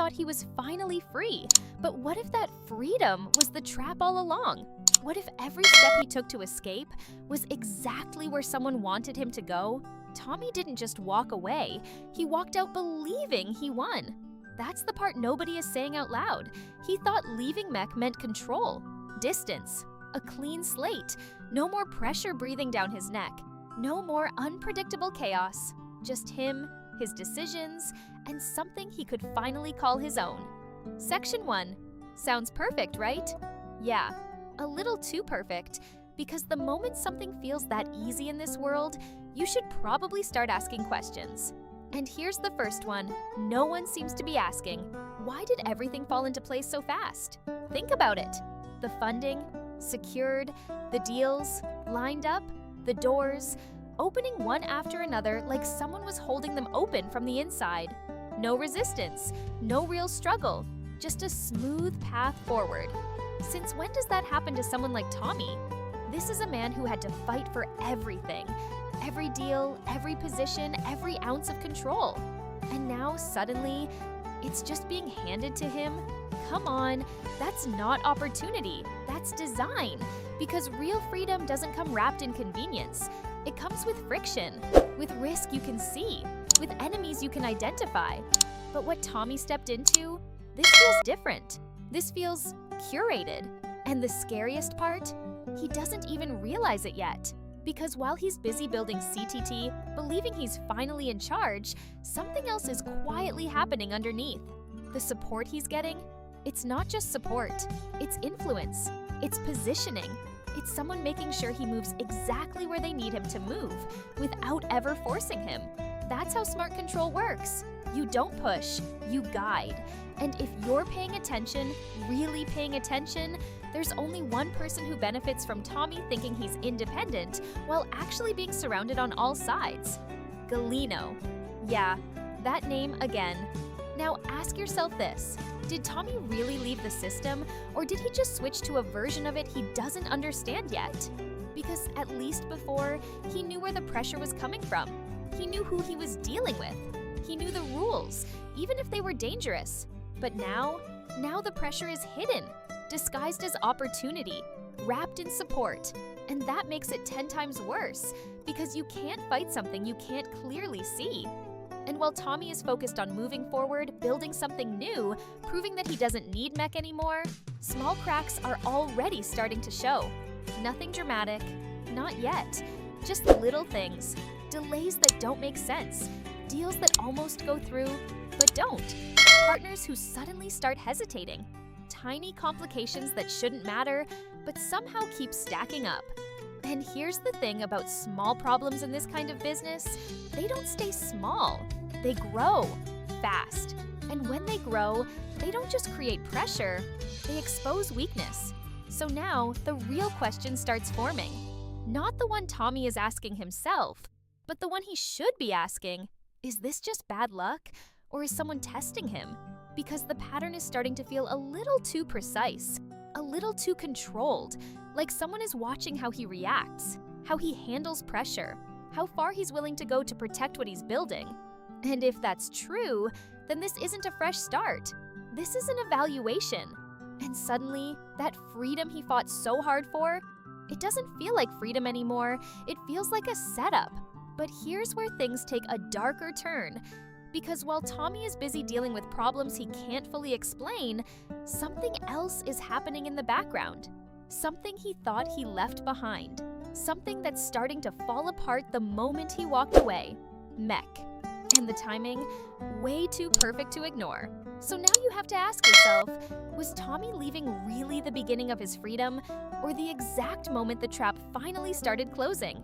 thought he was finally free. But what if that freedom was the trap all along? What if every step he took to escape was exactly where someone wanted him to go? Tommy didn't just walk away, he walked out believing he won. That's the part nobody is saying out loud. He thought leaving Mech meant control, distance, a clean slate, no more pressure breathing down his neck, no more unpredictable chaos, just him, his decisions, and something he could finally call his own. Section 1. Sounds perfect, right? Yeah, a little too perfect, because the moment something feels that easy in this world, you should probably start asking questions. And here's the first one no one seems to be asking. Why did everything fall into place so fast? Think about it. The funding, secured, the deals, lined up, the doors, opening one after another like someone was holding them open from the inside. No resistance, no real struggle, just a smooth path forward. Since when does that happen to someone like Tommy? This is a man who had to fight for everything. Every deal, every position, every ounce of control. And now, suddenly, it's just being handed to him? Come on, that's not opportunity, that's design. Because real freedom doesn't come wrapped in convenience. It comes with friction, with risk you can see, with enemies you can identify. But what Tommy stepped into, this feels different. This feels curated. And the scariest part? He doesn't even realize it yet. Because while he's busy building CTT, believing he's finally in charge, something else is quietly happening underneath. The support he's getting? It's not just support, it's influence, it's positioning. It's someone making sure he moves exactly where they need him to move, without ever forcing him. That's how smart control works. You don't push, you guide. And if you're paying attention, really paying attention, there's only one person who benefits from Tommy thinking he's independent while actually being surrounded on all sides. Galino. Yeah, that name again. Now ask yourself this. Did Tommy really leave the system, or did he just switch to a version of it he doesn't understand yet? Because at least before, he knew where the pressure was coming from. He knew who he was dealing with. He knew the rules, even if they were dangerous. But now the pressure is hidden, disguised as opportunity, wrapped in support. And that makes it 10 times worse, because you can't fight something you can't clearly see. And while Tommy is focused on moving forward, building something new, proving that he doesn't need Mech anymore, small cracks are already starting to show. Nothing dramatic, not yet. Just little things, delays that don't make sense, deals that almost go through, but don't. Partners who suddenly start hesitating. Tiny complications that shouldn't matter, but somehow keep stacking up. And here's the thing about small problems in this kind of business, they don't stay small. They grow fast. And when they grow, they don't just create pressure, they expose weakness. So now, the real question starts forming. Not the one Tommy is asking himself, but the one he should be asking. Is this just bad luck? Or is someone testing him? Because the pattern is starting to feel a little too precise, a little too controlled, like someone is watching how he reacts, how he handles pressure, how far he's willing to go to protect what he's building. And if that's true, then this isn't a fresh start. This is an evaluation. And suddenly, that freedom he fought so hard for, it doesn't feel like freedom anymore. It feels like a setup. But here's where things take a darker turn. Because while Tommy is busy dealing with problems he can't fully explain, something else is happening in the background. Something he thought he left behind. Something that's starting to fall apart the moment he walked away. Mech. And the timing, way too perfect to ignore. So now you have to ask yourself, was Tommy leaving really the beginning of his freedom, or the exact moment the trap finally started closing?